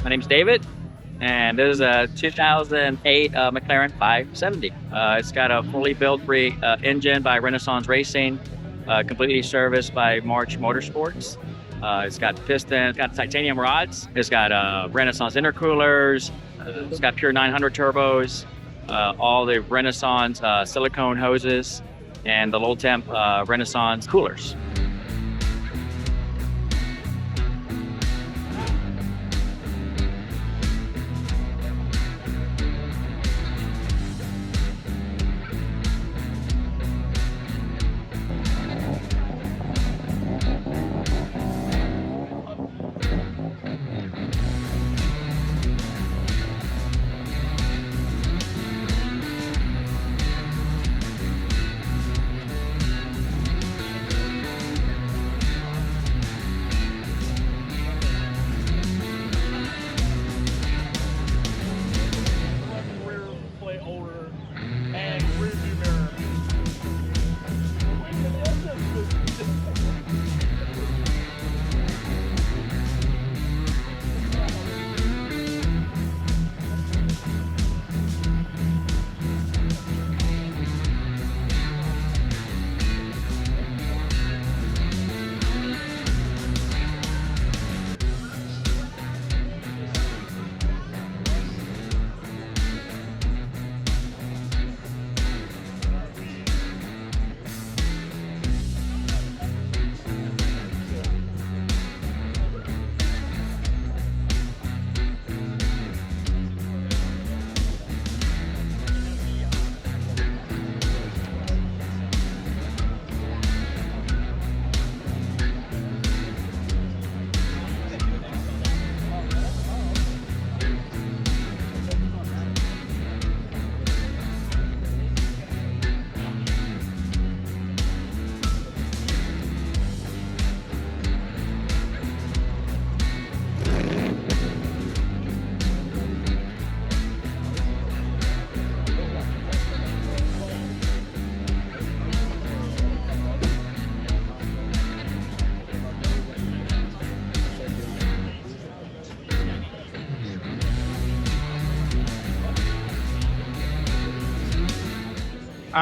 My name's David, and this is a 2008 McLaren 570. It's got a fully built engine by Renaissance Racing, completely serviced by March Motorsports. It's got pistons, it's got titanium rods, it's got Renaissance intercoolers, it's got pure 900 turbos, all the Renaissance silicone hoses, and the low temp Renaissance coolers.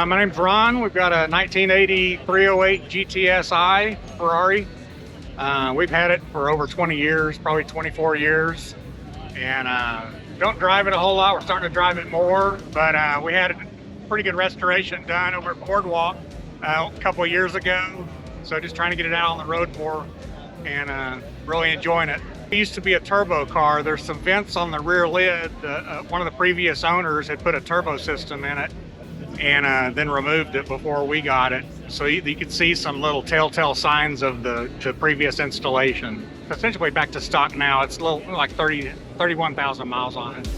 My name's Ron. We've got a 1980 308 GTSI Ferrari. We've had it for over 20 years, probably 24 years, and don't drive it a whole lot. We're starting to drive it more, but we had a pretty good restoration done over at Boardwalk a couple of years ago, so just trying to get it out on the road more and really enjoying it. It used to be a turbo car. There's some vents on the rear lid. One of the previous owners had put a turbo system in it and then removed it before we got it. So you can see some little telltale signs of the previous installation. Essentially back to stock now. It's a little like 31,000 miles on it.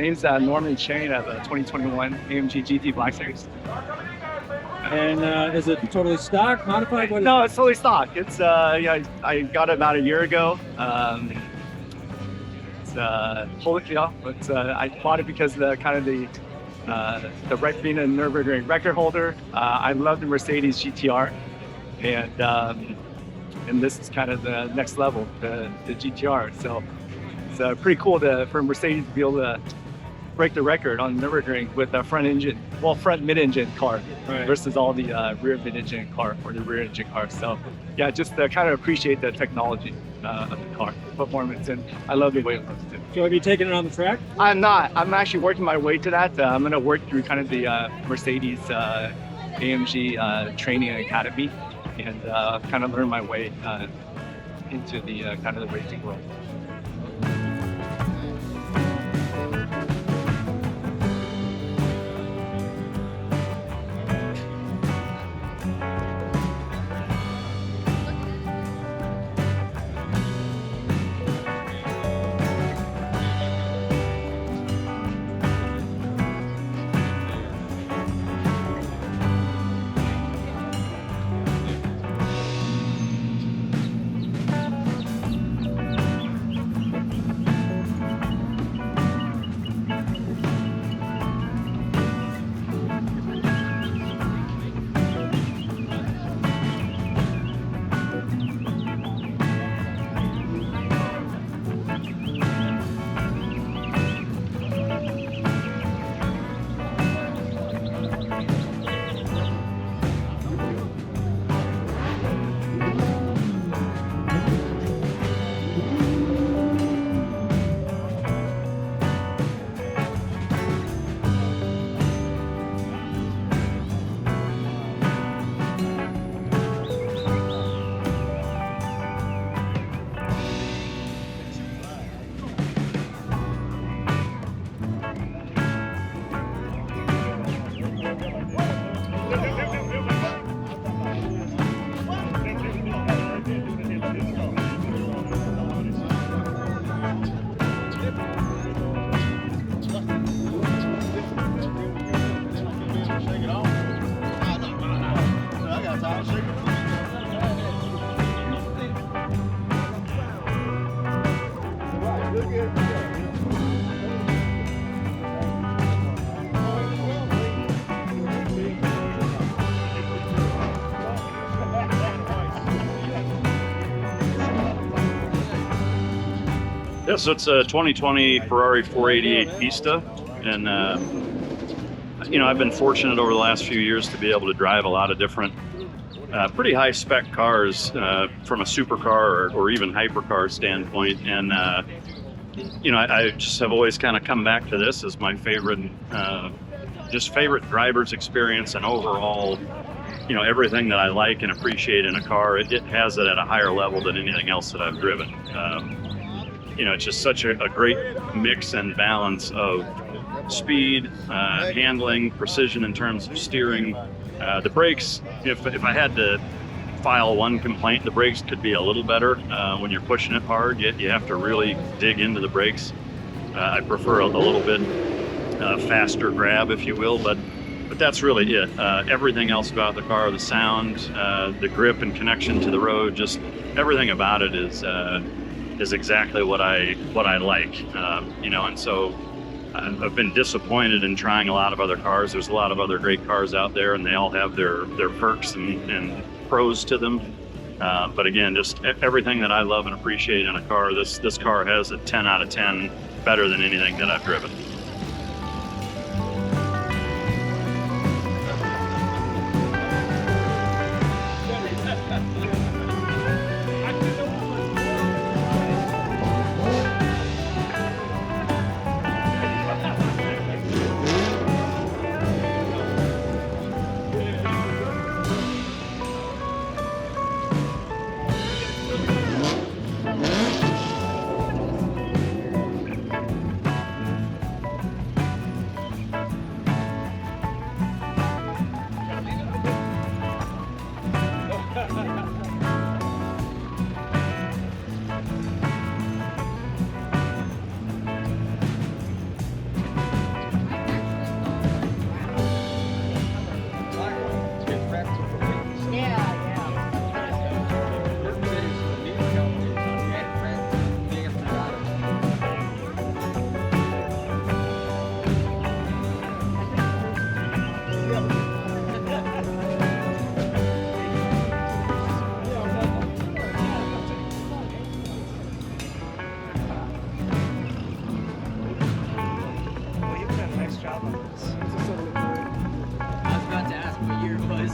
name's Norman Shane at the 2021 AMG GT Black Series. And is it totally stock, modified? What is No, it's totally stock. It's yeah, I got it about a year ago. It's I bought it because of the kind of the right being a Nürburgring record holder. I love the Mercedes GTR, and this is kind of the next level, the GTR. So it's pretty cool for Mercedes to be able to break the record on Nürburgring with a front mid-engine car versus all the rear mid-engine car or the rear engine car. So yeah, just to kind of appreciate the technology of the car performance, and I love the way it looks too. So have you taken it on the track? I'm not. I'm actually working my way to that. I'm going to work through kind of the Mercedes AMG training academy and kind of learn my way into the kind of the racing world. Yeah, so it's a 2020 Ferrari 488 Pista, and I've been fortunate over the last few years to be able to drive a lot of different pretty high spec cars from a supercar or even hypercar standpoint, and I just have always kind of come back to this as my favorite driver's experience, and overall, everything that I like and appreciate in a car, it has it at a higher level than anything else that I've driven. It's just such a great mix and balance of speed, handling, precision in terms of steering. The brakes, if I had to file one complaint, the brakes could be a little better. When you're pushing it hard, you have to really dig into the brakes. I prefer a little bit faster grab, if you will, but that's really it. Everything else about the car, the sound, the grip and connection to the road, just everything about it is exactly what I like, and so I've been disappointed in trying a lot of other cars. There's a lot of other great cars out there, and they all have their perks and pros to them. But again, just everything that I love and appreciate in a car, this car has a 10 out of 10, better than anything that I've driven. was about to ask what year it was.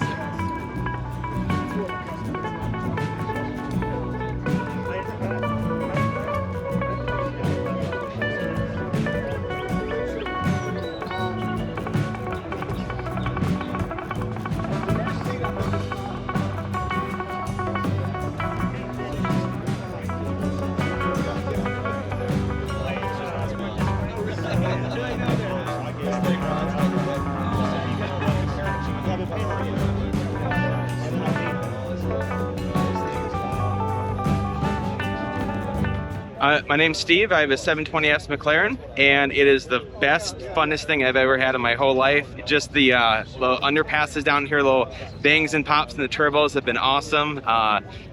My name's Steve. I have a 720S McLaren, and it is the best, funnest thing I've ever had in my whole life. Just the little underpasses down here, little bangs and pops, and the turbos have been awesome.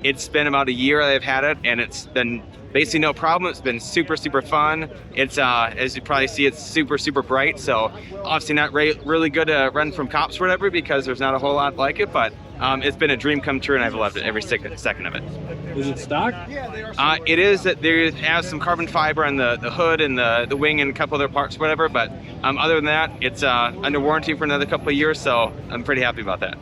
It's been about a year that I've had it, and it's been basically no problem. It's been super, super fun. It's, as you probably see, it's super, super bright. So obviously not really good to run from cops or whatever, because there's not a whole lot like it, but it's been a dream come true, and I've loved it every second of it. Is it stock? It is. There has some carbon fiber on the hood and the wing and a couple other parts, whatever. But other than that, it's under warranty for another couple of years, so I'm pretty happy about that.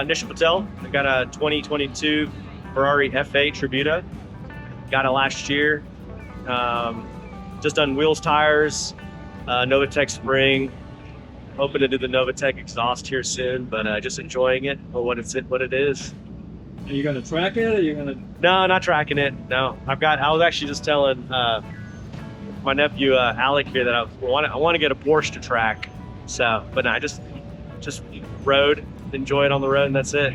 Nisha Patel. I got a 2022 Ferrari F8 Tributa. Got it last year. Just done wheels, tires, Novatec spring. Hoping to do the Novatec exhaust here soon, but just enjoying it for what it is. Are you gonna track it? Or are you gonna? No, not tracking it. No, I was actually just telling my nephew Alec here that I want to get a Porsche to track. So, but no, I just rode, enjoy it on the road, and that's it.